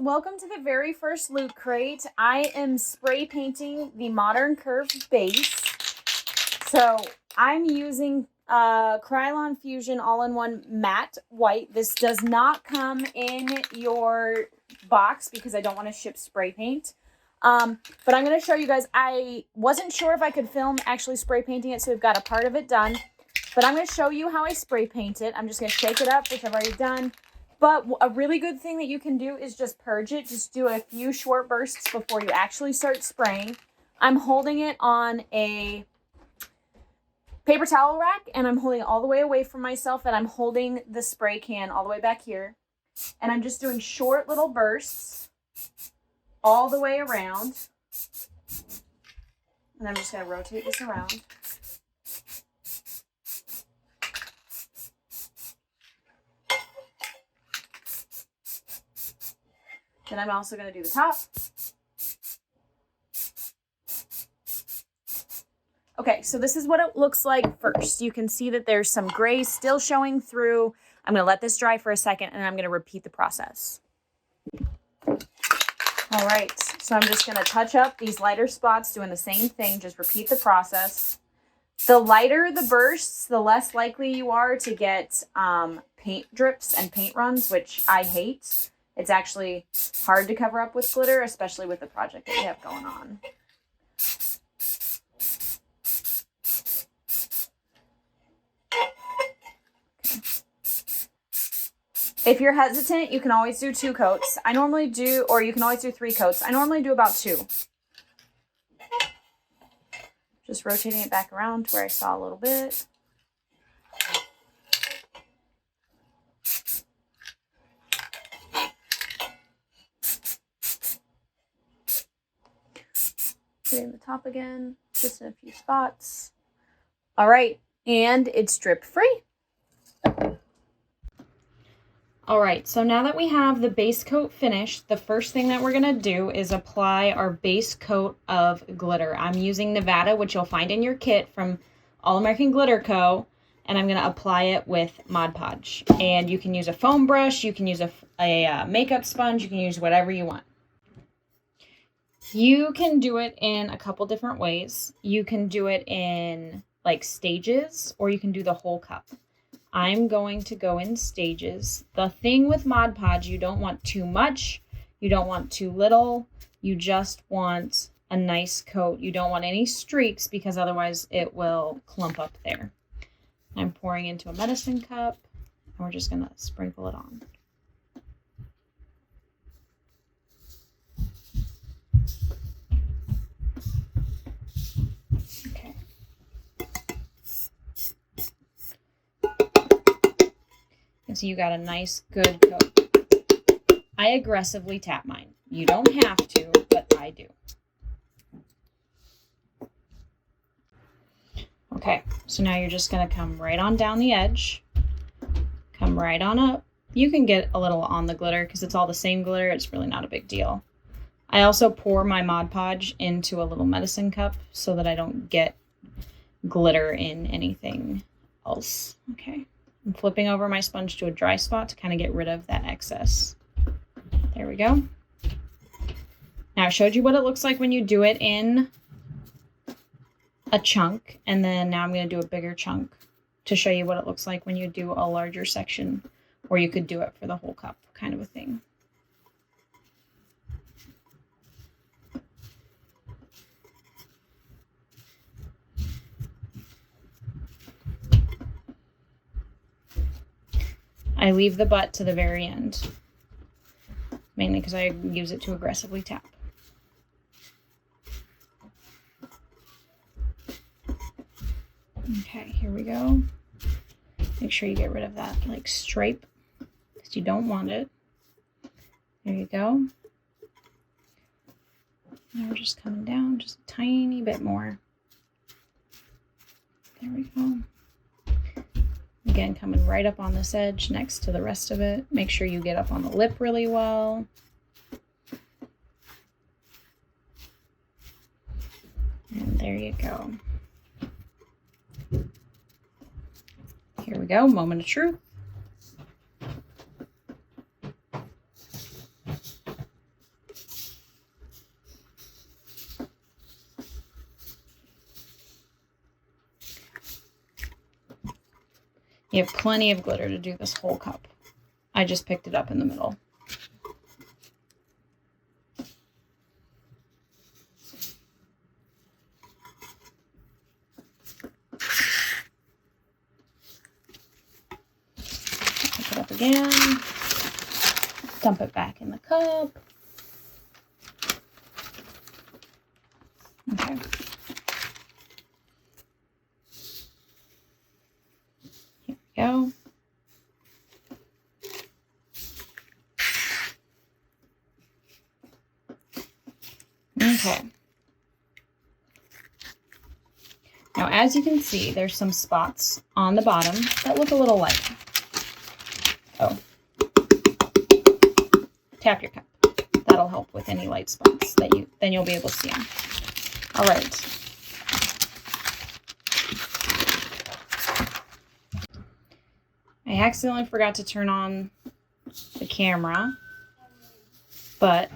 welcome to the very first Loot Crate. I am spray painting the Modern Curve base. So I'm using Krylon Fusion all-in-one matte white. This does not come in your box because I don't want to ship spray paint. But I'm going to show you guys. I wasn't sure if I could film actually spray painting it, so we've got a part of it done. But I'm going to show you how I spray paint it. I'm just going to shake it up, which I've already done. But a really good thing that you can do is just purge it. Just do a few short bursts before you actually start spraying. I'm holding it on a paper towel rack, and I'm holding it all the way away from myself, and I'm holding the spray can all the way back here. And I'm just doing short little bursts all the way around. And I'm just going to rotate this around. Then I'm also going to do the top. Okay, so this is what it looks like first. You can see that there's some gray still showing through. I'm going to let this dry for a second, and I'm going to repeat the process. All right, so I'm just going to touch up these lighter spots, doing the same thing. Just repeat the process. The lighter the bursts, the less likely you are to get paint drips and paint runs, which I hate. It's actually hard to cover up with glitter, especially with the project that you have going on. If you're hesitant, you can always do 2 coats. I normally do, or you can always do 3 coats. I normally do about 2. Just rotating it back around to where I saw a little bit. Hitting the top again, just in a few spots. All right, and it's drip free. All right, so now that we have the base coat finished, the first thing that we're gonna do is apply our base coat of glitter. I'm using Nevada, which you'll find in your kit from All American Glitter Co., and I'm gonna apply it with Mod Podge. And you can use a foam brush, you can use a makeup sponge, you can use whatever you want. You can do it in a couple different ways. You can do it in like stages, or you can do the whole cup. I'm going to go in stages. The thing with Mod Podge, you don't want too much, you don't want too little, you just want a nice coat. You don't want any streaks because otherwise it will clump up there. I'm pouring into a medicine cup, and we're just gonna sprinkle it on. So you got a nice, good coat. I aggressively tap mine. You don't have to, but I do. Okay, so now you're just going to come right on down the edge. Come right on up. You can get a little on the glitter because it's all the same glitter. It's really not a big deal. I also pour my Mod Podge into a little medicine cup so that I don't get glitter in anything else. Okay. I'm flipping over my sponge to a dry spot to kind of get rid of that excess. There we go. Now I showed you what it looks like when you do it in a chunk, and then now I'm going to do a bigger chunk to show you what it looks like when you do a larger section, or you could do it for the whole cup, kind of a thing. I leave the butt to the very end, mainly because I use it to aggressively tap. Okay, here we go. Make sure you get rid of that like stripe because you don't want it. There you go. Now we're just coming down just a tiny bit more. There we go. Again, coming right up on this edge next to the rest of it. Make sure you get up on the lip really well. And there you go. Here we go, moment of truth. You have plenty of glitter to do this whole cup. I just picked it up in the middle. Pick it up again. Dump it back in the cup. Okay. Here we go. Okay. Now, as you can see, there's some spots on the bottom that look a little light. Oh. Tap your cup. That'll help with any light spots that then you'll be able to see them. All right. I accidentally forgot to turn on the camera, but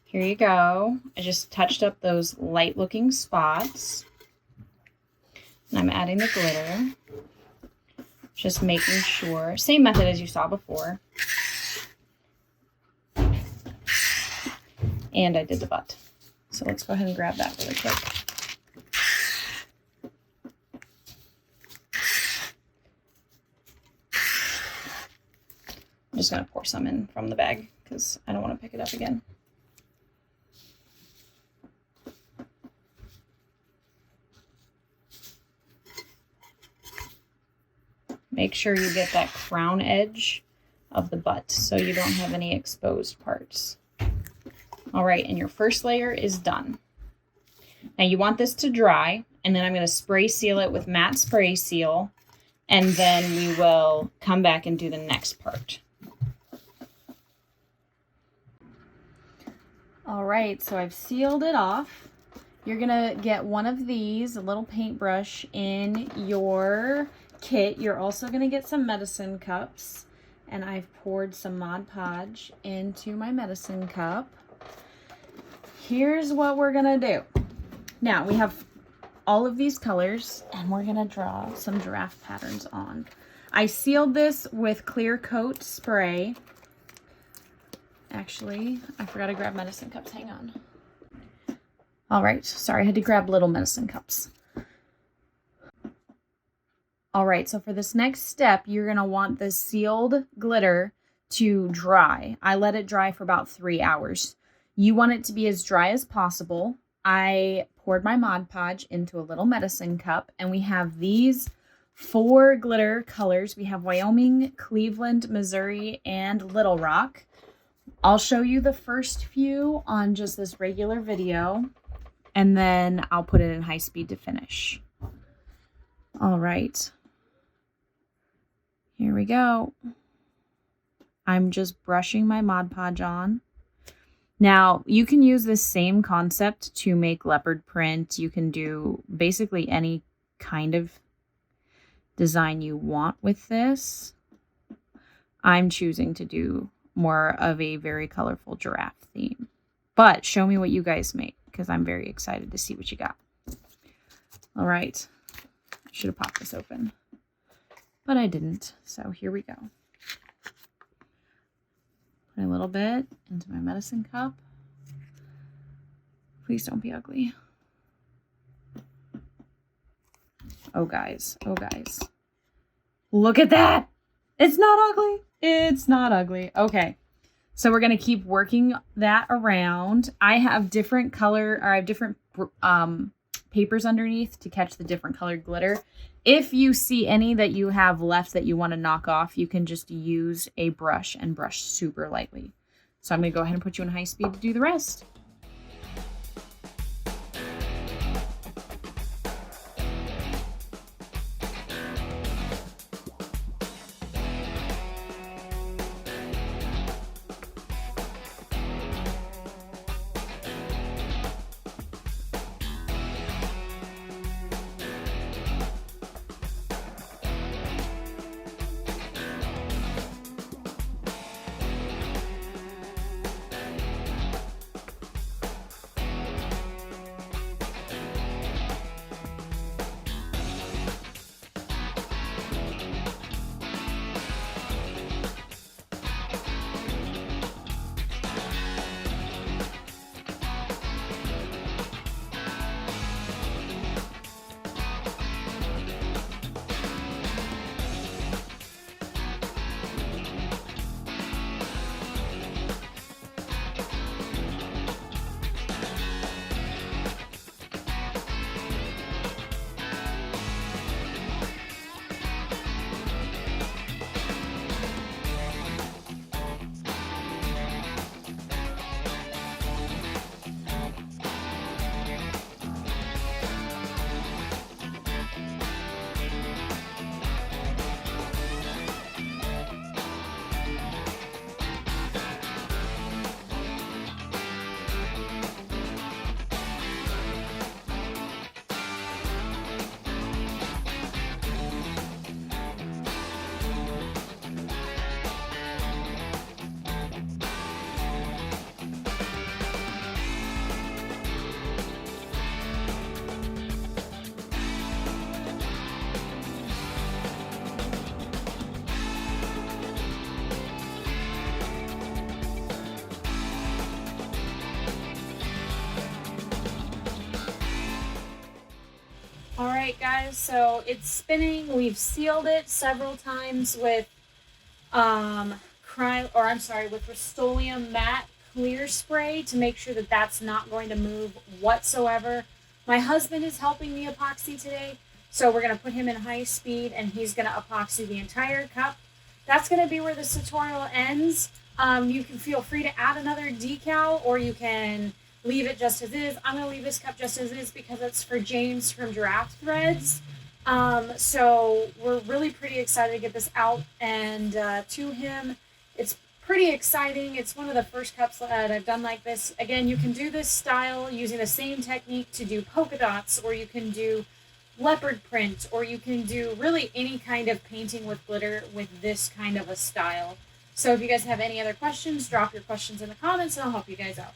here you go. I just touched up those light looking spots. And I'm adding the glitter. Just making sure. Same method as you saw before. And I did the butt. So let's go ahead and grab that really quick. I'm just going to pour some in from the bag because I don't want to pick it up again. Make sure you get that crown edge of the butt so you don't have any exposed parts. All right, and your first layer is done. Now you want this to dry, and then I'm going to spray seal it with matte spray seal, and then we will come back and do the next part. All right, so I've sealed it off. You're going to get one of these, a little paintbrush in your kit. You're also going to get some medicine cups, and I've poured some Mod Podge into my medicine cup. Here's what we're going to do. Now we have all of these colors, and we're going to draw some giraffe patterns on. I sealed this with clear coat spray. Actually, I forgot to grab medicine cups. Hang on. All right, sorry, I had to grab little medicine cups. All right, so for this next step, you're going to want the sealed glitter to dry. I let it dry for about 3 hours. You want it to be as dry as possible. I poured my Mod Podge into a little medicine cup, and we have these 4 glitter colors. We have Wyoming, Cleveland, Missouri, and Little Rock. I'll show you the first few on just this regular video, and then I'll put it in high speed to finish. All right. Here we go. I'm just brushing my Mod Podge on. Now, you can use this same concept to make leopard print. You can do basically any kind of design you want with this. I'm choosing to do more of a very colorful giraffe theme. But show me what you guys make, because I'm very excited to see what you got. All right. I should have popped this open, but I didn't. So here we go. Put a little bit into my medicine cup. Please don't be ugly. Oh, guys. Oh, guys. Look at that. It's not ugly. It's not ugly. Okay. So we're going to keep working that around. I have different papers underneath to catch the different colored glitter. If you see any that you have left that you want to knock off, you can just use a brush and brush super lightly. So I'm going to go ahead and put you in high speed to do the rest. right, guys, so it's spinning. We've sealed it several times with with Rust-Oleum matte clear spray to make sure that that's not going to move whatsoever. My husband is helping me epoxy today, so we're going to put him in high speed and he's going to epoxy the entire cup. That's going to be where this tutorial ends. You can feel free to add another decal, or you can leave it just as is. I'm going to leave this cup just as is because it's for James from Giraffe Threads. So we're really pretty excited to get this out and to him. It's pretty exciting. It's one of the first cups that I've done like this. Again, you can do this style using the same technique to do polka dots, or you can do leopard print, or you can do really any kind of painting with glitter with this kind of a style. So if you guys have any other questions, drop your questions in the comments and I'll help you guys out.